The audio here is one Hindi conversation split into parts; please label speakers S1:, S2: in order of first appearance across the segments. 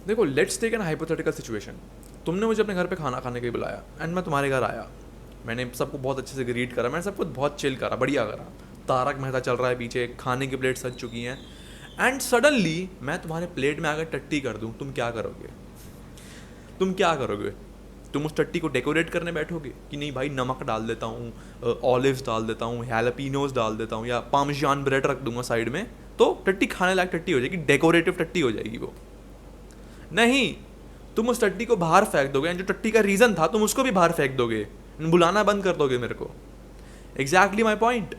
S1: देखो, let's take an hypothetical situation. तुमने मुझे अपने घर पे खाना खाने के लिए बुलाया एंड मैं तुम्हारे घर आया। मैंने सबको बहुत अच्छे से ग्रीट करा, मैंने सबको बहुत चिल करा, बढ़िया करा। तारक मेहता चल रहा है पीछे, खाने की प्लेट सज चुकी हैं, एंड सडनली मैं तुम्हारे प्लेट में आकर टट्टी कर दूं, तुम क्या करोगे? तुम क्या करोगे? तुम उस टट्टी को डेकोरेट करने बैठोगे कि नहीं भाई नमक डाल देता हूँ, ऑलिव्स डाल देता हूँ, हैलापिनोस डाल देता हूँ, या पार्मेजान ब्रेड रख दूंगा साइड में, तो टट्टी खाने लायक टट्टी हो जाएगी, डेकोरेटिव टट्टी हो जाएगी वो? नहीं, तुम उस टट्टी को बाहर फेंक दोगे, जो टट्टी का रीजन था तुम उसको भी बाहर फेंक दोगे, बुलाना बंद कर दोगे मेरे को। Exactly my point.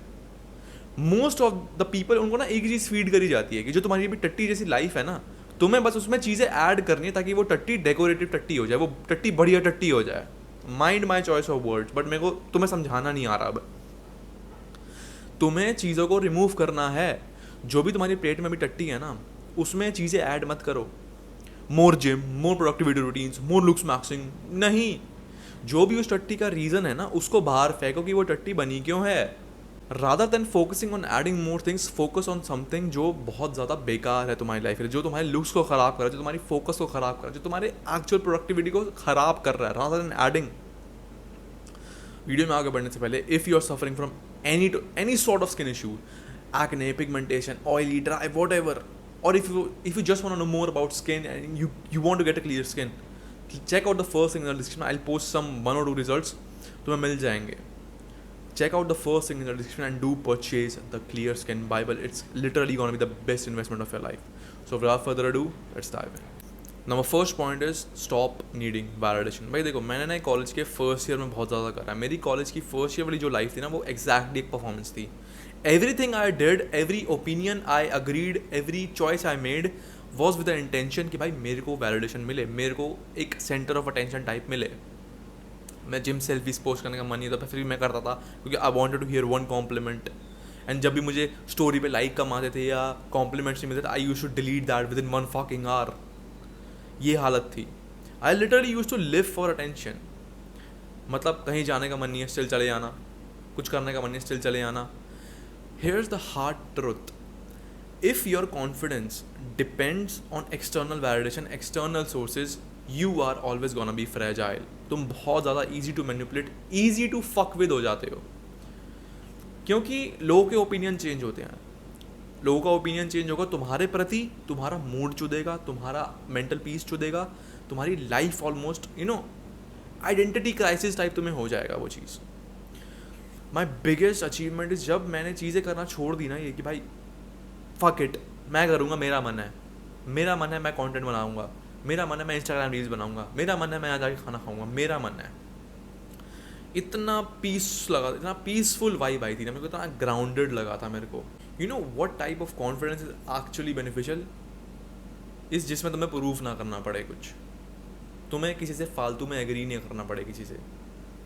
S1: Most of the people, उनको ना एक चीज फीड करी जाती है कि जो तुम्हारी भी टट्टी जैसी लाइफ है ना, तुम्हें बस उसमें चीजें ऐड करनी है ताकि वो टट्टी डेकोरेटिव टट्टी हो जाए, वो टट्टी बढ़िया टट्टी हो जाए। Mind my choice of words, but मेरे को तुम्हें समझाना नहीं आ रहा। अब तुम्हें चीज़ों को रिमूव करना है। जो भी तुम्हारी प्लेट में भी टट्टी है ना, उसमें चीज़ें ऐड मत करो। मोर जिम, मोर प्रोडक्टिविटी रूटीन्स, मोर लुक्स मैक्सिंग नहीं। जो भी उस टट्टी का रीज़न है ना, उसको बाहर फेंको कि वो टट्टी बनी क्यों है। Rather than focusing on adding more things, focus on something जो बहुत ज़्यादा बेकार है तुम्हारी लाइफ में, जो तुम्हारे लुक्स को ख़राब कर रहा है, जो तुम्हारी फोकस को ख़राब कर रहा है, जो तुम्हारे एक्चुअल प्रोडक्टिविटी को ख़राब कर रहा है। Rather than adding. वीडियो में आगे बढ़ने से पहले, if you are suffering from any sort of skin issue, acne, pigmentation, oily, dry, whatever, or if you just want to know more about skin and you want to get a clear skin, check out the first thing in the description. I'll post some 1 or 2 results, तुम्हें मिल जाएंगे। Check out the first thing in the description and do purchase the Clear Skin Bible. It's literally gonna be the best investment of your life. So without further ado, let's dive in. Now my first point is stop needing validation. भाई देखो, मैंने ना कॉलेज के फर्स्ट ईयर में बहुत ज़्यादा करा है। मेरी कॉलेज की फर्स्ट ईयर वाली जो लाइफ थी ना, वो एग्जैक्टली एक परफॉर्मेंस थी। Everything I did, every opinion I agreed, every choice I made was with the intention कि भाई मेरे को वैलिडेशन मिले, मेरे को एक सेंटर ऑफ अटेंशन टाइप मिले। मैं जिम सेल्फीज पोस्ट करने का मन नहीं था, फिर भी मैं करता था क्योंकि I wanted to hear one compliment. And जब भी मुझे स्टोरी पे लाइक कम आते थे या कॉम्प्लीमेंट्स नहीं मिलते थे, I used to delete that within 1 fucking hour। ये हालत थी। I literally use to live for attention. मतलब कहीं जाने का मन नहीं है, स्टिल चले जाना, कुछ करने का मन नहीं है, स्टिल चले जाना। Here is the hard truth, if your confidence depends on external validation, external sources, you are always gonna be fragile. तुम बहुत ज़्यादा easy to manipulate, easy to fuck with हो जाते हो, क्योंकि लोगों के ओपिनियन चेंज होते हैं। लोगों का ओपिनियन चेंज होगा तुम्हारे प्रति, तुम्हारा मूड चुदेगा, तुम्हारा मेंटल पीस चुदेगा, तुम्हारी life almost identity crisis type तुम्हें हो जाएगा वो चीज़। माई बिगेस्ट अचीवमेंट इज जब मैंने चीज़ें करना छोड़ दी ना, ये कि भाई फक इट, मैं करूँगा, मेरा मन है, मेरा मन है मैं कंटेंट बनाऊँगा, मेरा मन है मैं इंस्टाग्राम रील्स बनाऊँगा, मेरा मन है मैं यहाँ जाके खाना खाऊँगा, मेरा मन है। इतना पीस लगा, इतना पीसफुल वाइब आई थी ना मेरे को, इतना ग्राउंडेड लगा था मेरे को। You know what type of confidence is actually beneficial, इस जिसमें तुम्हें प्रूफ ना करना पड़े कुछ, तुम्हें किसी से फालतू में एग्री नहीं करना पड़े किसी से,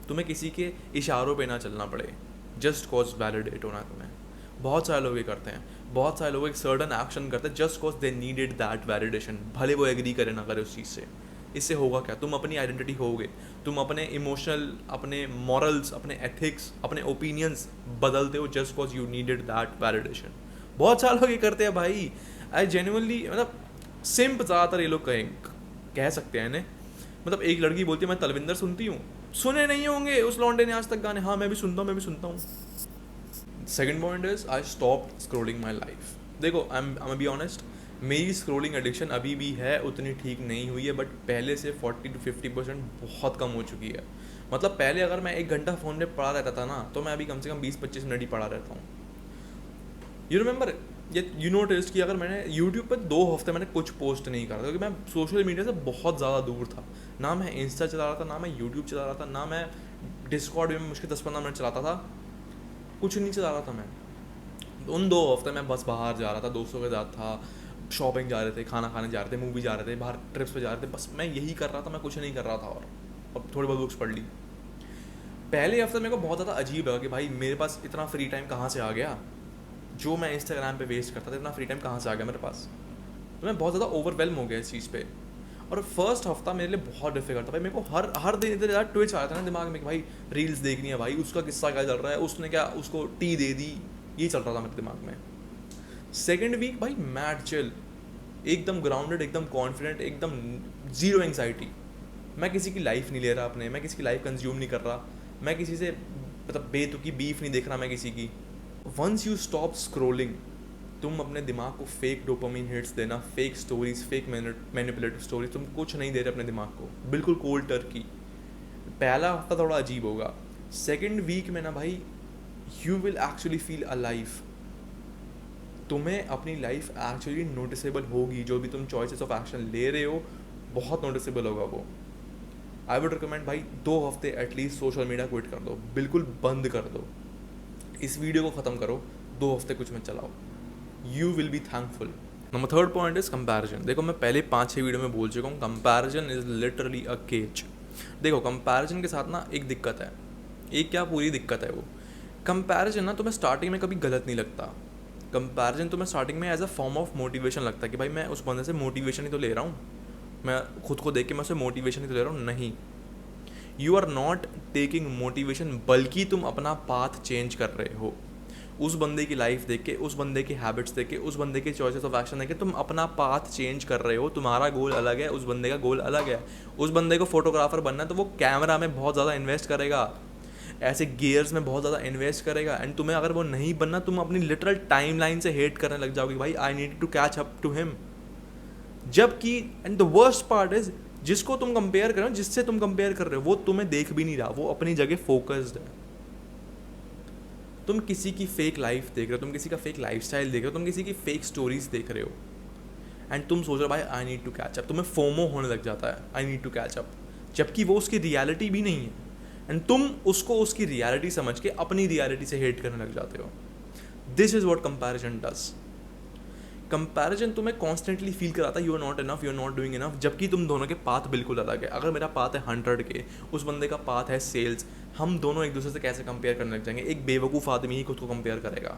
S1: तुम्हें किसी के इशारों पे ना चलना पड़े, जस्ट कॉज वैलिडेट होना तुम्हें। बहुत सारे लोग ये करते हैं, बहुत सारे लोग एक सर्टन एक्शन करते हैं just cause they needed that validation, भले वो एग्री करे ना करे उस चीज़ से। इससे होगा क्या? तुम अपनी आइडेंटिटी होगे, तुम अपने इमोशनल, अपने मॉरल्स, अपने एथिक्स, अपने ओपिनियंस बदलते हो just cause you needed that validation. बहुत सारे लोग ये करते हैं भाई। आई जेन्युइनली, मतलब सिंप ज़्यादातर ये लोग कह सकते हैं इन्हें। मतलब एक लड़की बोलती है मैं तलविंदर सुनती हूँ, सुने नहीं होंगे उस लौंडे ने आज तक गाने। हाँ मैं भी सुनता हूँ, मैं भी सुनता हूँ। Second point is I stop scrolling my life. देखो आई एम बी ऑनेस्ट, मेरी स्क्रोलिंग एडिक्शन अभी भी है, उतनी ठीक नहीं हुई है, बट पहले से 40 to 50% बहुत कम हो चुकी है। मतलब पहले अगर मैं 1 घंटा फ़ोन में पड़ा रहता था ना, तो मैं अभी कम से कम 20-25 मिनट ही पड़ा रहता हूँ। यू रिमेंबर, यू नोटिस कि अगर मैंने यूट्यूब पर 2 हफ्ते मैंने कुछ पोस्ट नहीं करा था, क्योंकि मैं सोशल मीडिया से बहुत ज़्यादा दूर था। ना मैं इंस्टा चला रहा था, ना मैं यूट्यूब चला रहा था, ना मैं डिस्कॉर्ड में मुश्किल 10-15 मिनट चलाता था, कुछ नहीं चला रहा था मैं। उन 2 हफ्ते मैं बस बाहर जा रहा था, दोस्तों के साथ था, शॉपिंग जा रहे थे, खाना खाने जा रहे थे, मूवी जा रहे थे, बाहर ट्रिप्स पे जा रहे थे, बस मैं यही कर रहा था, मैं कुछ नहीं कर रहा था। और थोड़ी बहुत बुक्स पढ़ ली। पहले हफ्ते मेरे को बहुत ज़्यादा अजीब लगा कि भाई मेरे पास इतना फ्री टाइम कहाँ से आ गया, जो मैं इंस्टाग्राम पे वेस्ट करता था, इतना फ्री टाइम कहाँ से आ गया मेरे पास। तो मैं बहुत ज़्यादा ओवरवेलम हो गया इस चीज़ पे। और फर्स्ट हफ्ता मेरे लिए बहुत डिफिकल्ट था भाई। मेरे को हर दिन इधर ज़्यादा ट्विच आ रहा था ना दिमाग में कि भाई रील्स देखनी है, भाई उसका किस्सा क्या चल रहा है, उसने क्या उसको टी दे दी, ये चल रहा था मेरे दिमाग में। सेकेंड वीक भाई मैड चिल, एकदम ग्राउंडेड, एकदम कॉन्फिडेंट, एकदम ज़ीरो एंग्जाइटी। मैं किसी की लाइफ नहीं ले रहा अपने, मैं किसी की लाइफ कंज्यूम नहीं कर रहा, मैं किसी से मतलब बेतुकी बीफ नहीं देख रहा मैं किसी की। वंस यू स्टॉप स्क्रोलिंग, तुम अपने दिमाग को फेक डोपामिन हिट्स देना, fake stories, fake manipulative stories, तुम कुछ नहीं दे रहे अपने दिमाग को, बिल्कुल कोल्ड टर्की। पहला हफ्ता थोड़ा अजीब होगा, सेकेंड वीक में ना भाई you will actually feel alive. तुम्हें अपनी लाइफ एक्चुअली नोटिसेबल होगी, जो भी तुम चॉइसेस ऑफ एक्शन ले रहे हो बहुत नोटिसेबल होगा वो। आई वुड रिकमेंड भाई 2 हफ्ते एटलीस्ट सोशल मीडिया क्विट कर दो, बिल्कुल बंद कर दो। इस वीडियो को ख़त्म करो, 2 हफ्ते कुछ मत चलाओ, you will be thankful. Number third point is comparison. देखो मैं पहले 5-6 वीडियो में बोल चुका हूँ, comparison is literally a cage. देखो कंपैरिजन के साथ ना एक दिक्कत है, एक क्या पूरी दिक्कत है वो। कंपैरिजन ना तुम्हें स्टार्टिंग में कभी गलत नहीं लगता। कंपैरिजन तुम्हें स्टार्टिंग में as a form of motivation लगता है कि भाई मैं उस बंदे से मोटिवेशन ही तो ले रहा हूँ, मैं खुद को देख के मैं उससे मोटिवेशन ही तो ले रहा हूँ। नहीं, you are not taking motivation, बल्कि तुम अपना पाथ चेंज कर रहे हो। उस बंदे की लाइफ देख के, उस बंदे की हैबिट्स देख के, उस बंदे के चॉइसेस ऑफ एक्शन देख के तुम अपना पाथ चेंज कर रहे हो। तुम्हारा गोल अलग है, उस बंदे का गोल अलग है। उस बंदे को फोटोग्राफर बनना है तो वो कैमरा में बहुत ज़्यादा इन्वेस्ट करेगा, ऐसे गियर्स में बहुत ज़्यादा इन्वेस्ट करेगा। एंड तुम्हें अगर वो नहीं बनना, तुम अपनी लिटरल टाइम लाइन से हेट करने लग जाओगे, भाई I need to catch up to him. जबकि and the worst part is, जिसको तुम कंपेयर कर रहे हो, जिससे तुम कंपेयर कर रहे हो, वो तुम्हें देख भी नहीं रहा, वो अपनी जगह फोकस्ड है। तुम किसी की फेक लाइफ देख रहे हो, तुम किसी का फेक लाइफ स्टाइल देख रहे हो, तुम किसी की फेक स्टोरीज देख रहे हो, एंड तुम सोच रहे हो भाई I need to catch up. तुम्हें फोमो होने लग जाता है, I need to catch up, जबकि वो उसकी रियलिटी भी नहीं है। एंड तुम उसको उसकी रियलिटी समझ के अपनी रियलिटी से हेट करने लग जाते हो। This is what comparison does. Comparison तुम्हें कॉन्स्टेंटली फील कराता है you are not enough, you are not doing enough, जबकि तुम दोनों के पाथ बिल्कुल अलग है। अगर मेरा पाथ है 100 के, उस बंदे का पाथ है सेल्स, हम दोनों एक दूसरे से कैसे कंपेयर करने लग जाएंगे? एक बेवकूफ़ आदमी ही खुद को कंपेयर करेगा।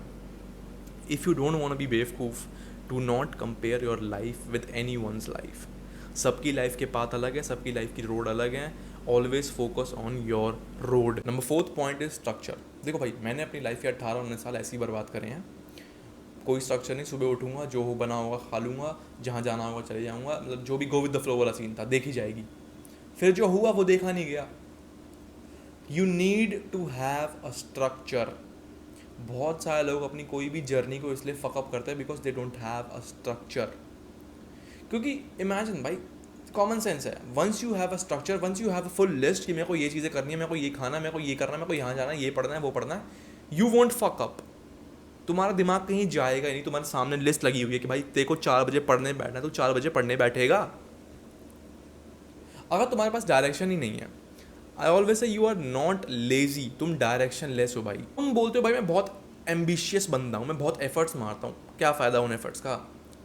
S1: If you don't want to be बेवकूफ़, do not compare your life with anyone's life. सबकी लाइफ के पाथ अलग है, सबकी लाइफ की रोड अलग है। Always focus on your road. Number 4th point is structure. देखो भाई, मैंने अपनी लाइफ के 18-19 साल ऐसे ही बर्बाद करे हैं। कोई स्ट्रक्चर नहीं, सुबह उठूंगा, जो हो बना होगा खा लूँगा, जहाँ जाना होगा चले जाऊँगा, मतलब जो भी गो विद द फ्लो वाला सीन था, देखी जाएगी। फिर जो हुआ वो देखा नहीं गया। You need to have a structure. बहुत सारे लोग अपनी कोई भी जर्नी को इसलिए फकअप करते हैं because they don't have a structure. क्योंकि इमेजिन भाई, कॉमन सेंस है, once you have a structure, once you have a full list कि मेरे को ये चीज़ें करनी है, मेरे को ये खाना है, मेरे को ये करना है, मेरे को यहाँ जाना है, ये पढ़ना है, वो पढ़ना है, यू वोंट फक अप। तुम्हारा दिमाग कहीं जाएगा ही नहीं। तुम्हारे सामने लिस्ट लगी हुई है कि भाई तेरे को 4 बजे पढ़ने बैठना है, तो 4 बजे पढ़ने बैठेगा। अगर तुम्हारे पास डायरेक्शन ही नहीं है, I always say you are not lazy, तुम डायरेक्शन लेस हो भाई। तुम बोलते हो भाई मैं बहुत एम्बिशियस बंदा हूँ, मैं बहुत एफर्ट्स मारता हूँ। क्या फ़ायदा उन एफर्ट्स का?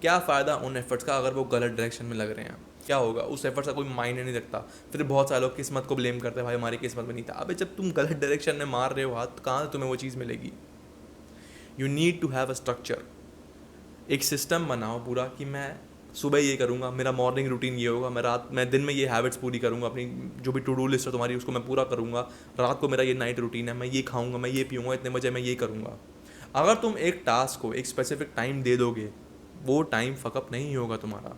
S1: क्या फ़ायदा उन एफर्ट्स का अगर वो गलत डायरेक्शन में लग रहे हैं? क्या होगा? उस एफर्ट्स का कोई मायने नहीं रखता। फिर बहुत सारे लोग किस्मत को ब्लेम करते हैं, भाई हमारी किस्मत में नहीं था। अबे जब तुम गलत डायरेक्शन में मार रहे हो हाथ, कहाँ तुम्हें वो चीज़ मिलेगी? You need to have a structure. एक सिस्टम बनाओ पूरा कि मैं सुबह ये करूँगा, मेरा मॉर्निंग रूटीन ये होगा, मैं दिन में ये हैबिट्स पूरी करूँगा, अपनी जो भी टू डू लिस्ट है तुम्हारी उसको मैं पूरा करूँगा, रात को मेरा ये नाइट रूटीन है, मैं ये खाऊँगा, मैं ये पीऊँगा, इतने बजे मैं ये करूँगा। अगर तुम एक टास्क को एक स्पेसिफिक टाइम दे दोगे, वो टाइम फकअप नहीं होगा तुम्हारा।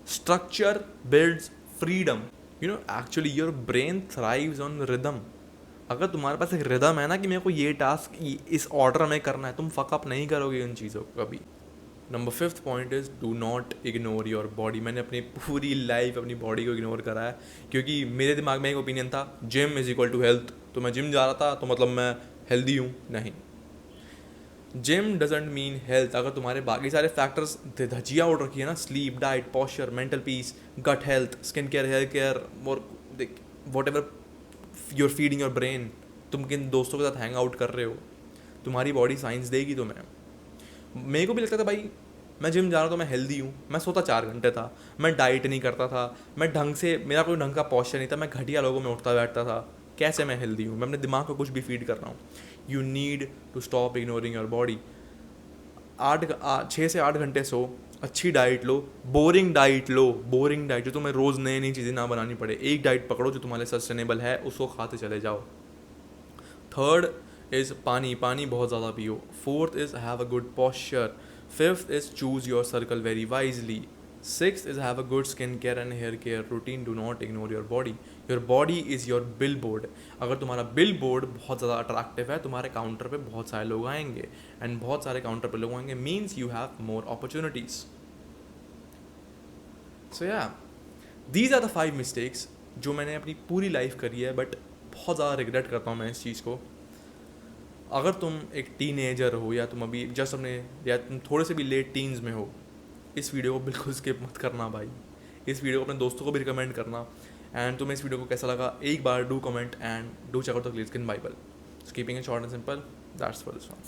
S1: Structure builds freedom. You know actually your brain thrives on rhythm. अगर तुम्हारे पास एक रिदम है ना कि मेरे को ये टास्क इस ऑर्डर में करना है, तुम फकअप नहीं करोगे उन चीज़ों को कभी। Number 5th point is do not ignore your body. मैंने अपनी पूरी लाइफ अपनी बॉडी को इग्नोर करा है, क्योंकि मेरे दिमाग में एक ओपिनियन था, gym is equal to health. तो मैं जिम जा रहा था तो मतलब मैं हेल्दी हूँ। नहीं, जिम डजेंट मीन हेल्थ। अगर तुम्हारे बाकी सारे फैक्टर्स धजिया उड़ रखी है ना, sleep, diet, posture, mental peace, gut health, skin care, hair care, और whatever you're feeding your brain, तुम किन दोस्तों के साथ हैंग आउट कर रहे हो, तुम्हारी बॉडी साइंस देगी तुम्हें। मेरे को भी लगता था भाई मैं जिम जा रहा हूँ तो मैं हेल्दी हूँ। मैं सोता 4 घंटे था, मैं डाइट नहीं करता था, मैं ढंग से, मेरा कोई ढंग का पॉस्चर नहीं था, मैं घटिया लोगों में उठता बैठता था। कैसे मैं हेल्दी हूँ? मैं अपने दिमाग को कुछ भी फीड कर रहा हूँ। You need to stop ignoring your body. 6 से 8 घंटे सो, अच्छी डाइट लो, बोरिंग डाइट लो, बोरिंग डाइट जो तुम्हें रोज़ नई नई चीज़ें ना बनानी पड़े। एक डाइट पकड़ो जो तुम्हारे सस्टेनेबल है, उसको खाते चले जाओ। 3rd इज़ पानी बहुत ज़्यादा पियो। 4th is have a good posture. 5th is choose your circle very wisely. 6th is have a good skin care and hair care routine. Do not ignore your body. Your body is your billboard. अगर तुम्हारा बिलबोर्ड बहुत ज़्यादा अट्रैक्टिव है, तुम्हारे काउंटर पे बहुत सारे लोग आएंगे, एंड बहुत सारे काउंटर पे लोग आएंगे means you have more opportunities. So या दीज आर द 5 मिस्टेक्स जो मैंने अपनी पूरी लाइफ करी है, बट बहुत ज़्यादा रिग्रेट करता हूँ मैं इस चीज़ को. अगर तुम एक टीनेजर हो या तुम अभी जस्ट अपने या तुम थोड़े से भी लेट टीन्स में हो, इस वीडियो को बिल्कुल स्किप मत करना भाई. इस वीडियो को अपने दोस्तों को भी रिकमेंड करना. एंड तुम्हें इस वीडियो को कैसा लगा एक बार do comment and do check out the clear skin bible. Keeping it short and simple, that's for this one.